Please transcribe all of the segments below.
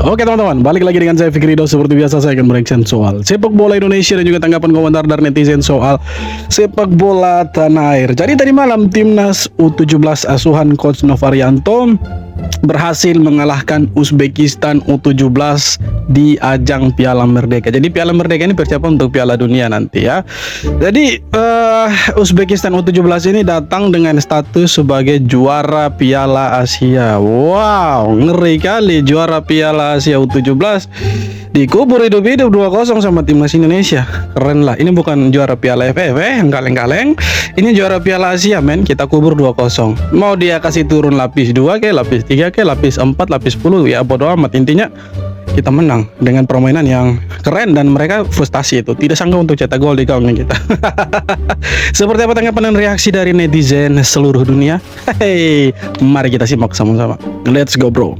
Oke teman-teman, balik lagi dengan saya Fikrido. Seperti biasa saya akan mereaction soal sepak bola Indonesia dan juga tanggapan komentar dari netizen soal sepak bola tanah air. Jadi tadi malam timnas U17 asuhan Coach Novarianto berhasil mengalahkan Uzbekistan U17 di ajang Piala Merdeka. Jadi Piala Merdeka ini persiapan untuk Piala Dunia nanti ya. Jadi Uzbekistan U17 ini datang dengan status sebagai juara Piala Asia. Wow, ngeri kali, juara Piala Asia U17 dikubur hidup-hidup 2-0 sama timnas Indonesia. Keren lah. Ini bukan juara Piala AFF yang kaleng-kaleng. Ini juara Piala Asia, men. Kita kubur 2-0. Mau dia kasih turun lapis 2 ke, lapis 3 ke, lapis 4, lapis 10, ya bodo amat. Intinya kita menang dengan permainan yang keren dan mereka frustasi itu. Tidak sanggup untuk cetak gol di gawang kita. Seperti apa tanggapan dan reaksi dari netizen seluruh dunia? Hey, mari kita simak sama-sama. Let's go, bro.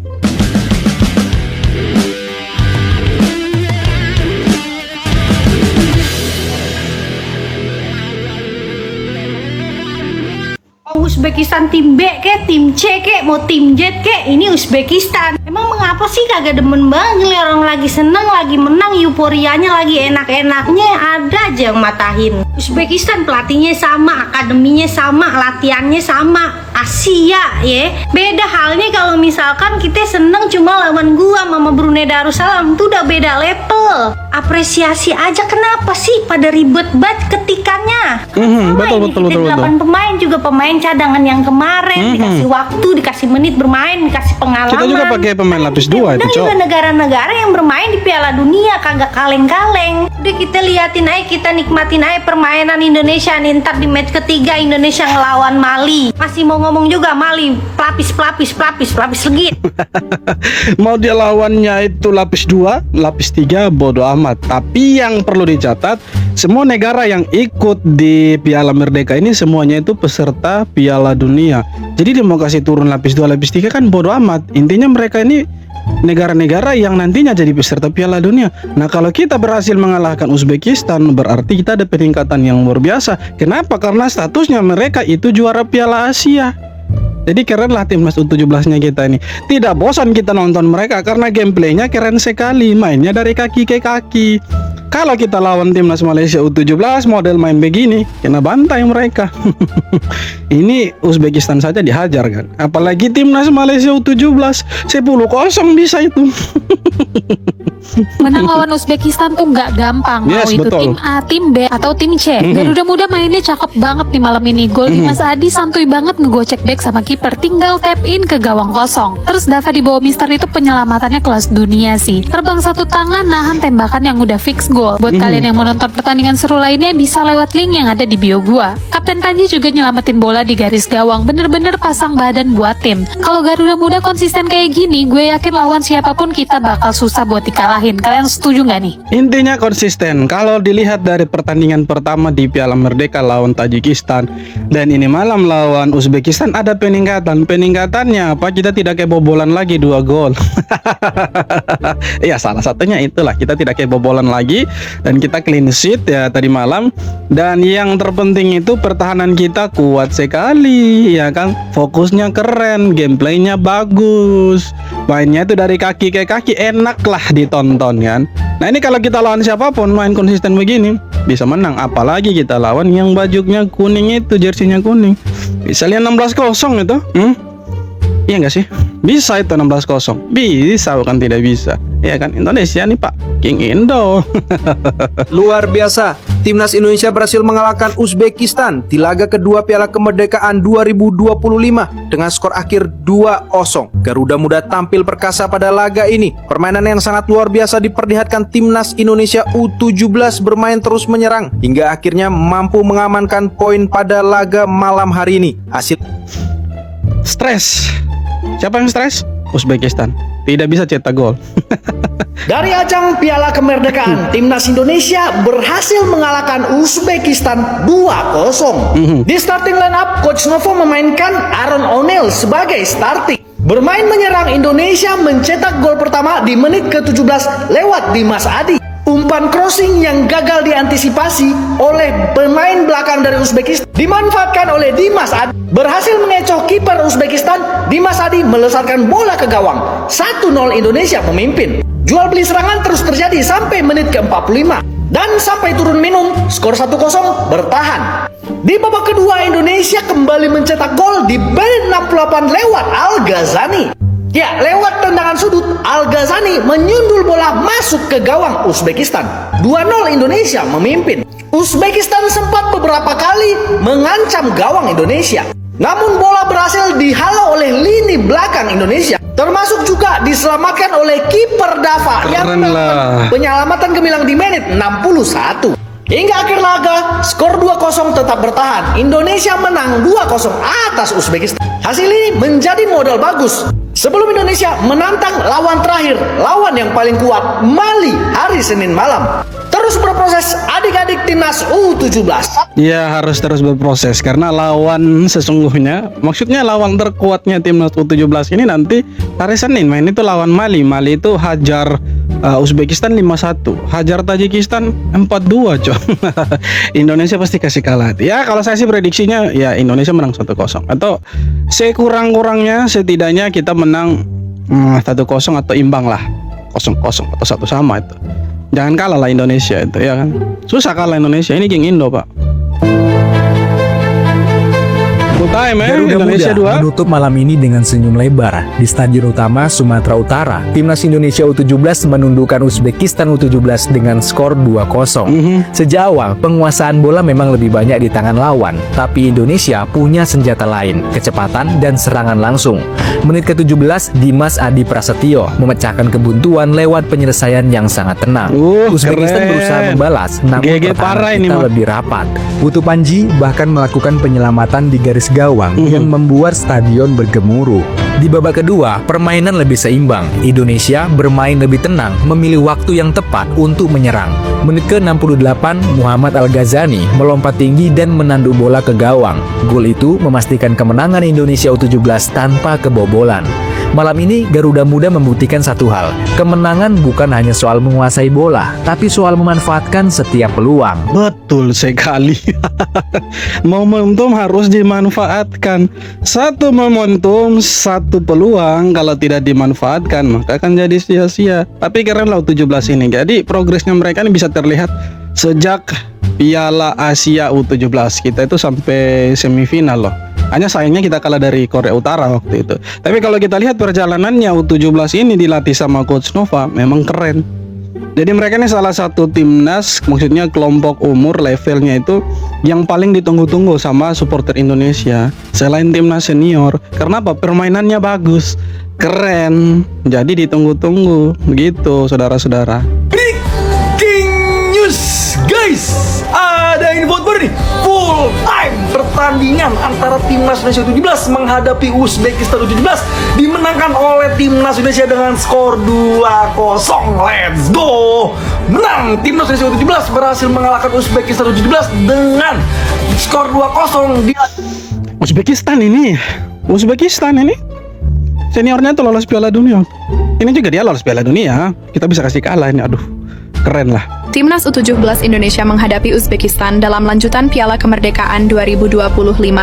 Uzbekistan tim B ke, tim C ke, mau tim Z ke, ini Uzbekistan. Emang mengapa sih kagak demen banget nih orang lagi seneng, lagi menang, euforianya lagi enak-enaknya ada aja yang matahin. Uzbekistan pelatihnya sama, akademinya sama, latihannya sama, Asia ya. Beda halnya kalau misalkan kita seneng cuma lawan gua Mama Brunei Darussalam, tuh udah beda level. Apresiasi aja, kenapa sih pada ribet banget ketikannya? Betul. 8 pemain juga pemain cadangan yang kemarin dikasih waktu, dikasih menit bermain, dikasih pengalaman. Kita juga pakai pemain lapis 2 itu, juga negara-negara yang bermain di Piala Dunia kagak kaleng-kaleng. Udah kita liatin aja, kita nikmatin aja permainan Indonesia nih. Ntar di match ketiga Indonesia ngelawan Mali. Masih mau ngomong juga Mali pelapis legit. Mau dia lawannya itu lapis 2, lapis 3, bodo amat. Tapi yang perlu dicatat, semua negara yang ikut di Piala Merdeka ini semuanya itu peserta Piala Dunia. Jadi dia mau kasih turun lapis 2, lapis 3 kan bodo amat. Intinya mereka ini negara-negara yang nantinya jadi peserta Piala Dunia. Nah, kalau kita berhasil mengalahkan Uzbekistan, berarti kita ada peningkatan yang luar biasa. Kenapa? Karena statusnya mereka itu juara Piala Asia. Jadi keren lah timnas U17-nya kita ini. Tidak bosan kita nonton mereka karena gameplaynya keren sekali. Mainnya dari kaki ke kaki. Kalau kita lawan timnas Malaysia U17 model main begini, kena bantai mereka. Ini Uzbekistan saja dihajar kan. Apalagi timnas Malaysia U17 10-0 bisa itu. Menang lawan Uzbekistan tuh nggak gampang. Mau itu betul. tim A, tim B, atau tim C. Garuda Muda mainnya cakep banget nih malam ini. Gol Dimas Adi santuy banget ngegocek back sama kiper, tinggal tap in ke gawang kosong. Terus Dava di bawah Mister itu penyelamatannya kelas dunia sih. Terbang satu tangan nahan tembakan yang udah fix gol. Buat kalian yang mau nonton pertandingan seru lainnya bisa lewat link yang ada di bio gua. Kapten Panji juga nyelamatin bola di garis gawang, bener-bener pasang badan buat tim. Kalau Garuda Muda konsisten kayak gini, gue yakin lawan siapapun kita bakal susah buat dikalahin. Kalian setuju nggak nih? Intinya konsisten. Kalau dilihat dari pertandingan pertama di Piala Merdeka lawan Tajikistan dan ini malam lawan Uzbekistan ada peningkatan. Peningkatannya apa? Kita tidak kebobolan lagi 2 gol. Ya salah satunya itulah, kita tidak kebobolan lagi dan kita clean sheet ya tadi malam. Dan yang terpenting itu pertahanan kita kuat sekali ya kan. Fokusnya keren, gameplaynya bagus. Mainnya itu dari kaki ke kaki, enak lah ditonton kan. Nah ini kalau kita lawan siapapun main konsisten begini bisa menang. Apalagi kita lawan yang bajunya kuning itu, jersinya kuning. Bisa lihat 16-0 itu. Iya nggak sih? Bisa itu 16-0. Bisa, bukan tidak bisa. Ya kan, Indonesia nih Pak, King Indo. Luar biasa, timnas Indonesia berhasil mengalahkan Uzbekistan di laga kedua Piala Kemerdekaan 2025 dengan skor akhir 2-0. Garuda Muda tampil perkasa pada laga ini. Permainan yang sangat luar biasa diperlihatkan timnas Indonesia U17 bermain terus menyerang hingga akhirnya mampu mengamankan poin pada laga malam hari ini. Hasil Stres. Siapa yang stres? Uzbekistan. Tidak bisa cetak gol. Dari ajang Piala Kemerdekaan, timnas Indonesia berhasil mengalahkan Uzbekistan 2-0. Di starting lineup, Coach Novo memainkan Aaron O'Neil sebagai starting. Bermain menyerang, Indonesia mencetak gol pertama di menit ke-17 lewat Dimas Adi. Umpan crossing yang gagal diantisipasi oleh pemain belakang dari Uzbekistan dimanfaatkan oleh Dimas Adi. berhasil mengecoh kiper Uzbekistan. Dimas Adi melesatkan bola ke gawang. 1-0 Indonesia memimpin. Jual beli serangan terus terjadi sampai menit ke-45. Dan sampai turun minum, skor 1-0 bertahan. Di babak kedua, Indonesia kembali mencetak gol di menit 68 lewat Al-Ghazani. Ya, lewat tendangan sudut, Al-Ghazani menyundul bola masuk ke gawang Uzbekistan. 2-0 Indonesia memimpin. Uzbekistan sempat beberapa kali mengancam gawang Indonesia. Namun bola berhasil dihalau oleh lini belakang Indonesia. Termasuk juga diselamatkan oleh kiper Dava yang melakukan penyelamatan gemilang di menit 61. Hingga akhir laga, skor 2-0 tetap bertahan. Indonesia menang 2-0 atas Uzbekistan. Hasil ini menjadi modal bagus sebelum Indonesia menantang lawan terakhir, lawan yang paling kuat, Mali, hari Senin malam. Terus berproses adik-adik timnas U17. Ya, harus terus berproses karena lawan sesungguhnya, maksudnya lawan terkuatnya timnas U17 ini nanti hari Senin main itu lawan Mali. Mali itu hajar Uzbekistan 5-1, hajar Tajikistan 4-2, coy. Indonesia pasti kasih kalah. Ya, kalau saya sih prediksinya ya Indonesia menang 1-0 atau sekurang-kurangnya setidaknya kita menang 1-0 atau imbang lah 0-0 atau 1 sama itu. Jangan kalah lah Indonesia itu, ya kan. Susah kalah Indonesia, ini geng Indo, Pak. Full time Garuda Indonesia Muda 2 menutup malam ini dengan senyum lebar di Stadion Utama Sumatera Utara. Timnas Indonesia U17 menundukkan Uzbekistan U17 dengan skor 2-0. Sejak awal, penguasaan bola memang lebih banyak di tangan lawan, tapi Indonesia punya senjata lain, kecepatan dan serangan langsung. Menit ke-17, Dimas Adi Prasetyo memecahkan kebuntuan lewat penyelesaian yang sangat tenang. Uzbekistan keren. berusaha membalas, namun GG pertahanan parah ini, kita mah. lebih rapat. Putu Panji bahkan melakukan penyelamatan di garis gawang yang membuat stadion bergemuruh. Di babak kedua, permainan lebih seimbang. Indonesia bermain lebih tenang, memilih waktu yang tepat untuk menyerang. Menit ke-68, Muhammad Al-Ghazani melompat tinggi dan menanduk bola ke gawang. Gol itu memastikan kemenangan Indonesia U17 tanpa kebobolan. Malam ini, Garuda Muda membuktikan satu hal. Kemenangan bukan hanya soal menguasai bola, tapi soal memanfaatkan setiap peluang. Betul sekali. Momentum harus dimanfaatkan. Satu momentum, satu peluang. Kalau tidak dimanfaatkan, maka akan jadi sia-sia. Tapi keren lah U17 ini. Jadi progresnya mereka ini bisa terlihat sejak Piala Asia U17. Kita itu sampai semifinal loh. Hanya sayangnya kita kalah dari Korea Utara waktu itu. Tapi kalau kita lihat perjalanannya U17 ini dilatih sama Coach Nova, memang keren. Jadi mereka ini salah satu timnas, maksudnya kelompok umur levelnya itu yang paling ditunggu-tunggu sama supporter Indonesia selain timnas senior. Karena apa? Permainannya bagus, keren. Jadi ditunggu-tunggu begitu, saudara-saudara. Breaking news, guys. Ada info baru nih. Full time pertandingan antara timnas Indonesia U17 menghadapi Uzbekistan U17 dimenangkan oleh timnas Indonesia dengan skor 2-0. Let's go. Menang, timnas Indonesia U17 berhasil mengalahkan Uzbekistan U17 dengan skor 2-0 di Uzbekistan ini seniornya tuh lolos Piala Dunia. Ini juga dia lolos Piala Dunia. Kita bisa kasih kalah ini. Aduh, keren lah. Timnas U17 Indonesia menghadapi Uzbekistan dalam lanjutan Piala Kemerdekaan 2025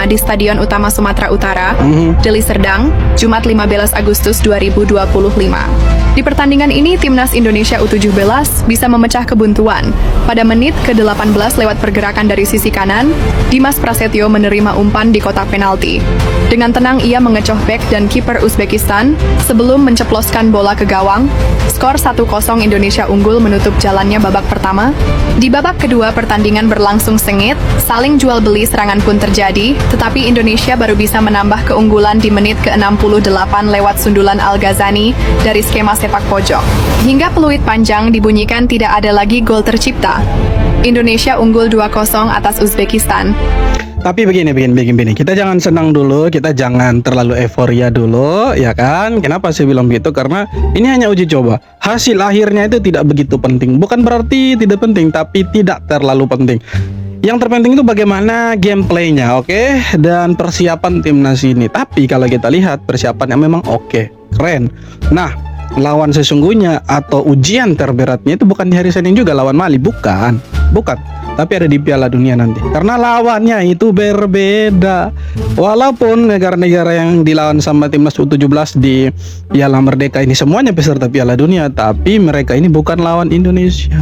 di Stadion Utama Sumatera Utara, Deli Serdang, Jumat 15 Agustus 2025. Di pertandingan ini, Timnas Indonesia U17 bisa memecah kebuntuan. Pada menit ke-18 lewat pergerakan dari sisi kanan, Dimas Prasetyo menerima umpan di kotak penalti. Dengan tenang ia mengecoh bek dan kiper Uzbekistan sebelum menceploskan bola ke gawang. Skor 1-0 Indonesia unggul menutup jalannya babak pertama. Di babak kedua pertandingan berlangsung sengit, saling jual beli serangan pun terjadi, tetapi Indonesia baru bisa menambah keunggulan di menit ke-68 lewat sundulan Al-Ghazani dari skema sepak pojok. Hingga peluit panjang dibunyikan tidak ada lagi gol tercipta. Indonesia unggul 2-0 atas Uzbekistan. Tapi begini, kita jangan senang dulu, kita jangan terlalu euforia dulu, ya kan? Kenapa saya bilang begitu? Karena ini hanya uji coba. Hasil akhirnya itu tidak begitu penting. Bukan berarti tidak penting, tapi tidak terlalu penting. Yang terpenting itu bagaimana gameplaynya, oke? Dan persiapan timnas ini. Tapi kalau kita lihat persiapannya memang oke, keren. Nah, lawan sesungguhnya atau ujian terberatnya itu bukan di hari Senin juga lawan Mali, bukan. Bukan, tapi ada di Piala Dunia nanti. Karena lawannya itu berbeda. Walaupun negara-negara yang dilawan sama timnas U17 di Piala Merdeka ini semuanya peserta Piala Dunia, tapi mereka ini bukan lawan Indonesia.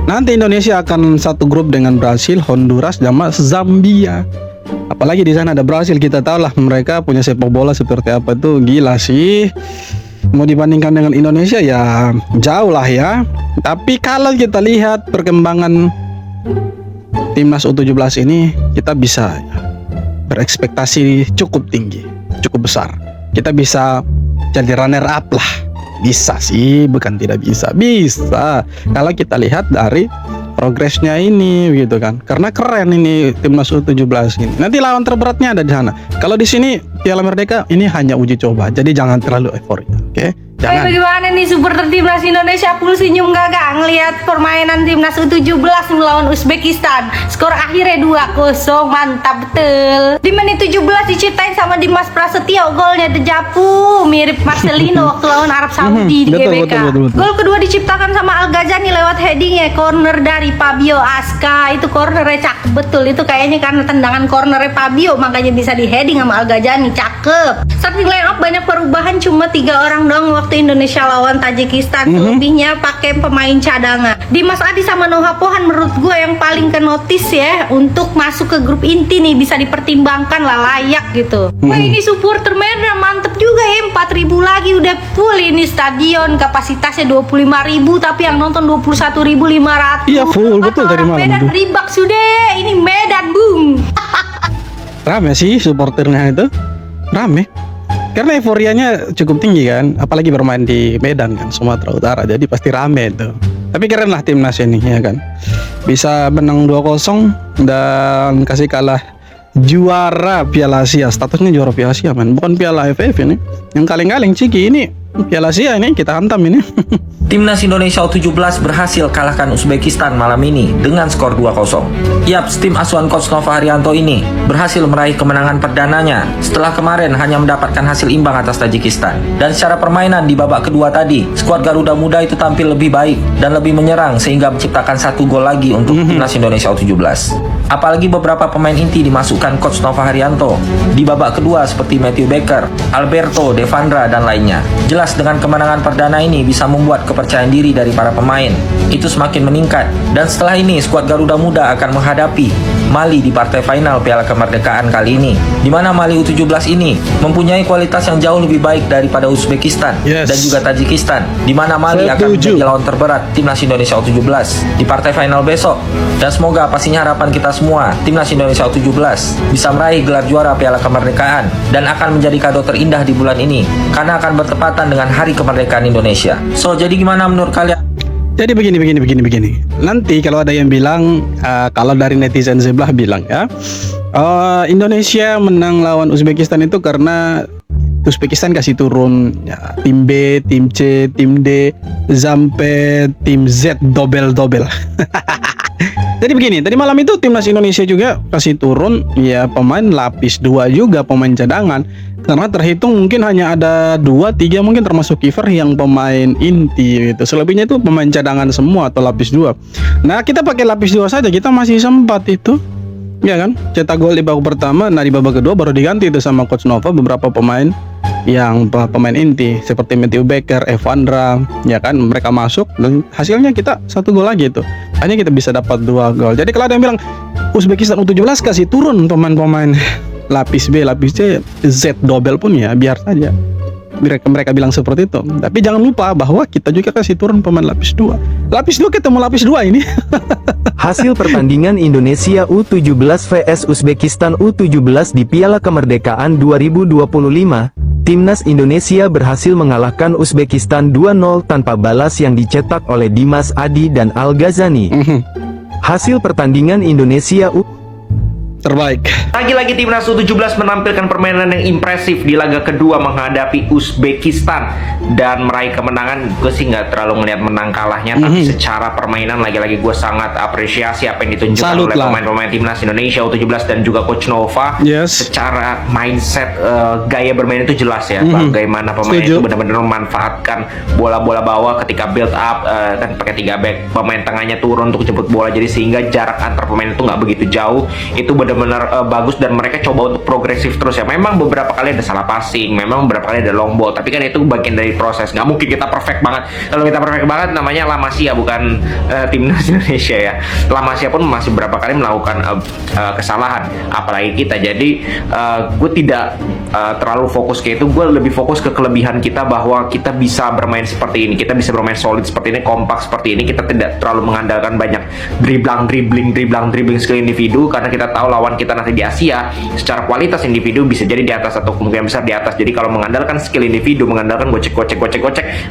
Nanti Indonesia akan satu grup dengan Brasil, Honduras, sama Zambia. Apalagi di sana ada Brasil, kita tahu lah mereka punya sepak bola seperti apa tuh, gila sih. Mau dibandingkan dengan Indonesia ya jauh lah ya. Tapi kalau kita lihat perkembangan timnas U17 ini, kita bisa berekspektasi cukup tinggi, cukup besar. Kita bisa jadi runner up lah. Bisa sih, bukan tidak bisa. Bisa. Kalau kita lihat dari progresnya ini gitu kan. Karena keren ini timnas U17 ini. Nanti lawan terberatnya ada di sana. Kalau di sini Piala Merdeka ini hanya uji coba. Jadi jangan terlalu euforia, oke? Jangan. Bagaimana nih supporter timnas Indonesia full senyum gak ngelihat permainan timnas U17 melawan Uzbekistan. Skor akhirnya 2-0, mantap betul. Di menit 17 diciptain sama Dimas Prasetyo, golnya Dejapu, mirip Marcelino waktu lawan Arab Saudi di GBK. Betul. Gol kedua diciptakan sama Al Ghazani lewat headingnya, corner dari Fabio Aska. Itu cornernya cakep betul. Itu kayaknya karena tendangan cornernya Fabio makanya bisa di heading sama Al Ghazani, cakep. Starting line up banyak perubahan, cuma 3 orang doang waktu Indonesia lawan Tajikistan. Selebihnya pakai pemain cadangan. Dimas Adi sama Noah Pohan menurut gue yang paling ke notice ya, untuk masuk ke grup inti nih, bisa dipertimbangkan lah, layak gitu. Wah, ini supporter Medan mantep juga ya, 4.000 lagi udah full ini stadion, kapasitasnya 25.000 tapi yang nonton 21.500. Iya full, betul tadi malam Medan itu. ribak sudah, ini Medan boom. Rame sih supporternya itu, rame. Karena euforianya cukup tinggi kan, apalagi bermain di Medan kan, Sumatera Utara, jadi pasti rame itu. Tapi keren lah timnas ini ya kan, bisa menang 2-0 dan kasih kalah juara Piala Asia. Statusnya juara Piala Asia man, bukan Piala AFF ini. Yang kaleng-kaleng Ciki ini Piala Asia ini kita hantam ini. Timnas Indonesia U17 berhasil kalahkan Uzbekistan malam ini dengan skor 2-0. Yaps, tim asuhan Coach Nova Haryanto ini berhasil meraih kemenangan perdananya setelah kemarin hanya mendapatkan hasil imbang atas Tajikistan. Dan secara permainan di babak kedua tadi, skuad Garuda Muda itu tampil lebih baik dan lebih menyerang sehingga menciptakan 1 gol lagi untuk Timnas Indonesia U17. Apalagi beberapa pemain inti dimasukkan Coach Nova Haryanto di babak kedua seperti Matthew Baker, Alberto, Devandra, dan lainnya. Jelas dengan kemenangan perdana ini bisa membuat kepercayaan diri dari para pemain itu semakin meningkat. Dan setelah ini skuad Garuda Muda akan menghadapi Mali di partai final Piala Kemerdekaan kali ini, di mana Mali U17 ini mempunyai kualitas yang jauh lebih baik daripada Uzbekistan dan juga Tajikistan, di mana Mali akan menjadi lawan terberat Timnas Indonesia U17 di partai final besok. Dan semoga pastinya harapan kita semua, Timnas Indonesia U17 bisa meraih gelar juara Piala Kemerdekaan dan akan menjadi kado terindah di bulan ini karena akan bertepatan dengan Hari Kemerdekaan Indonesia. So, jadi gimana menurut kalian? Jadi begini. Nanti kalau ada yang bilang, kalau dari netizen sebelah bilang ya, Indonesia menang lawan Uzbekistan itu karena Uzbekistan kasih turun ya, tim B, tim C, tim D, sampai tim Z double. Jadi begini, tadi malam itu timnas Indonesia juga kasih turun ya pemain lapis 2 juga, pemain cadangan. Karena terhitung mungkin hanya ada 2-3 mungkin termasuk kiper yang pemain inti gitu. Selebihnya itu pemain cadangan semua atau lapis 2. Nah, kita pakai lapis 2 saja, kita masih sempat itu. Ya kan? Cetak gol di babak pertama, nah di babak kedua baru diganti itu sama Coach Nova beberapa pemain yang pemain inti seperti Matthew Baker, Evandra, ya kan, mereka masuk dan hasilnya kita 1 gol lagi itu. Hanya kita bisa dapat 2 gol. Jadi kalau ada yang bilang Uzbekistan U17 kasih turun pemain-pemain lapis B, lapis C, Z double pun ya biar saja. Mereka bilang seperti itu. Tapi jangan lupa bahwa kita juga kasih turun pemain lapis 2. Lapis 2 ketemu lapis 2 ini. Hasil pertandingan Indonesia U17 vs Uzbekistan U17 di Piala Kemerdekaan 2025. Timnas Indonesia berhasil mengalahkan Uzbekistan 2-0 tanpa balas yang dicetak oleh Dimas Adi dan Al Ghazani. Hasil pertandingan Indonesia terbaik. Lagi-lagi timnas U17 menampilkan permainan yang impresif di laga kedua menghadapi Uzbekistan dan meraih kemenangan. Gue sih nggak terlalu ngeliat menang kalahnya, tapi secara permainan lagi-lagi gue sangat apresiasi apa yang ditunjukkan Salut oleh lah. pemain-pemain timnas Indonesia U17 dan juga Coach Nova. Yes. Secara mindset, gaya bermain itu jelas ya, bagaimana pemain Setuju. itu benar-benar memanfaatkan bola-bola bawah ketika build up, kan pakai 3 back, pemain tengahnya turun untuk jemput bola, jadi sehingga jarak antar pemain itu nggak begitu jauh. Itu benar-benar bagus dan mereka coba untuk progresif terus ya. Memang beberapa kali ada salah passing, memang beberapa kali ada long ball, tapi kan itu bagian dari proses. Nggak mungkin kita perfect banget. Kalau kita perfect banget namanya La Masia, bukan timnas Indonesia ya. La Masia pun masih beberapa kali melakukan kesalahan, apalagi kita. Jadi gue tidak terlalu fokus ke itu. Gue lebih fokus ke kelebihan kita, bahwa kita bisa bermain seperti ini, kita bisa bermain solid seperti ini, kompak seperti ini. Kita tidak terlalu mengandalkan banyak dribbling skill individu, karena kita tahu lawan kita nanti di Asia secara kualitas individu bisa jadi di atas atau kemungkinan besar di atas. Jadi kalau mengandalkan skill individu, mengandalkan gocek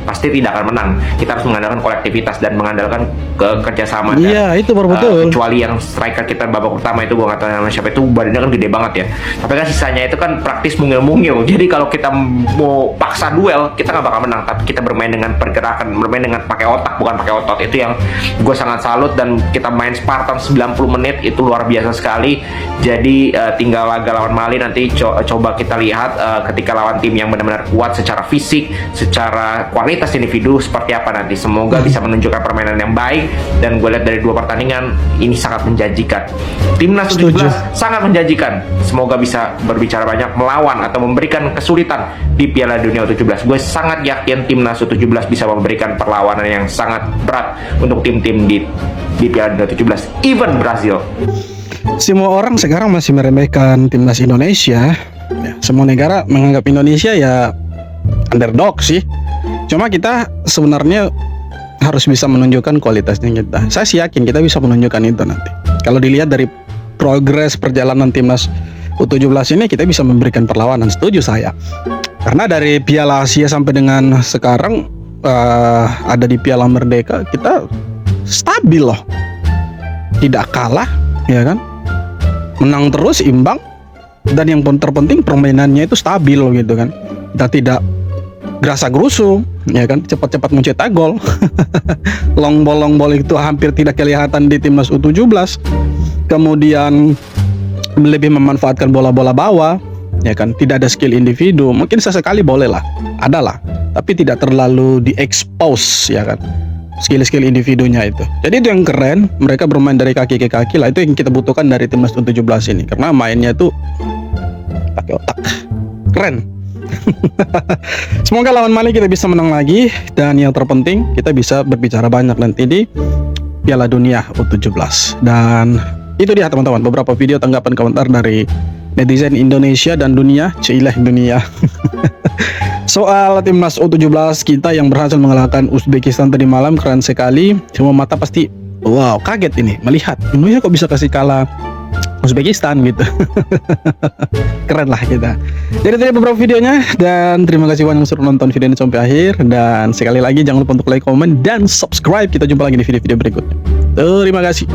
pasti tidak akan menang. Kita harus mengandalkan kolektivitas dan mengandalkan kerjasama. Iya, itu baru betul. Kecuali yang striker kita babak pertama itu, gue nggak tahu nama siapa, itu badannya kan gede banget ya, tapi kan sisanya itu kan praktis mungil-mungil. Jadi kalau kita mau paksa duel, kita nggak bakal menang. Tapi kita bermain dengan pergerakan, bermain dengan pakai otak, bukan pakai otot. Itu yang gue sangat salut. Dan kita main Spartan 90 menit itu luar biasa sekali. Jadi tinggal laga lawan Mali nanti coba kita lihat ketika lawan tim yang benar-benar kuat secara fisik, secara kualitas individu seperti apa nanti. Semoga bisa menunjukkan permainan yang baik, dan gue lihat dari 2 pertandingan ini sangat menjanjikan. Timnas U17 sangat menjanjikan. Semoga bisa berbicara banyak, melawan atau memberikan kesulitan di Piala Dunia U17. Gue sangat yakin timnas U17 bisa memberikan perlawanan yang sangat berat untuk tim-tim di Piala Dunia U17, even Brazil. Semua orang sekarang masih meremehkan timnas Indonesia. Ya, semua negara menganggap Indonesia ya underdog sih. Cuma kita sebenarnya harus bisa menunjukkan kualitasnya kita. Saya sih yakin kita bisa menunjukkan itu nanti. Kalau dilihat dari progres perjalanan timnas U17 ini, kita bisa memberikan perlawanan. Setuju saya. Karena dari Piala Asia sampai dengan sekarang ada di Piala Merdeka, kita stabil loh. Tidak kalah, ya kan? Menang terus, imbang, dan yang terpenting permainannya itu stabil gitu kan. Kita tidak gerasa gerusu, ya kan, cepat-cepat mencetak gol. long ball itu hampir tidak kelihatan di timnas U17. Kemudian lebih memanfaatkan bola-bola bawah, ya kan, tidak ada skill individu. Mungkin sesekali boleh lah, adalah, tapi tidak terlalu di-expose, ya kan, skill-skill individunya itu. Jadi itu yang keren, mereka bermain dari kaki ke kaki lah. Itu yang kita butuhkan dari timnas U17 ini, karena mainnya tuh pakai otak. Keren. Semoga lawan Mali kita bisa menang lagi, dan yang terpenting kita bisa berbicara banyak nanti di Piala Dunia U17. Dan itu dia teman-teman, beberapa video tanggapan komentar dari netizen Indonesia dan dunia, cilah dunia. Soal timnas U17 kita yang berhasil mengalahkan Uzbekistan tadi malam, keren sekali. Semua mata pasti wow, kaget ini melihat Indonesia kok bisa kasih kalah Uzbekistan gitu. Keren lah kita. Jadi tadi beberapa videonya, dan terima kasih banyak sudah nonton video ini sampai akhir. Dan sekali lagi jangan lupa untuk like, komen, dan subscribe. Kita jumpa lagi di video-video berikutnya. Terima kasih.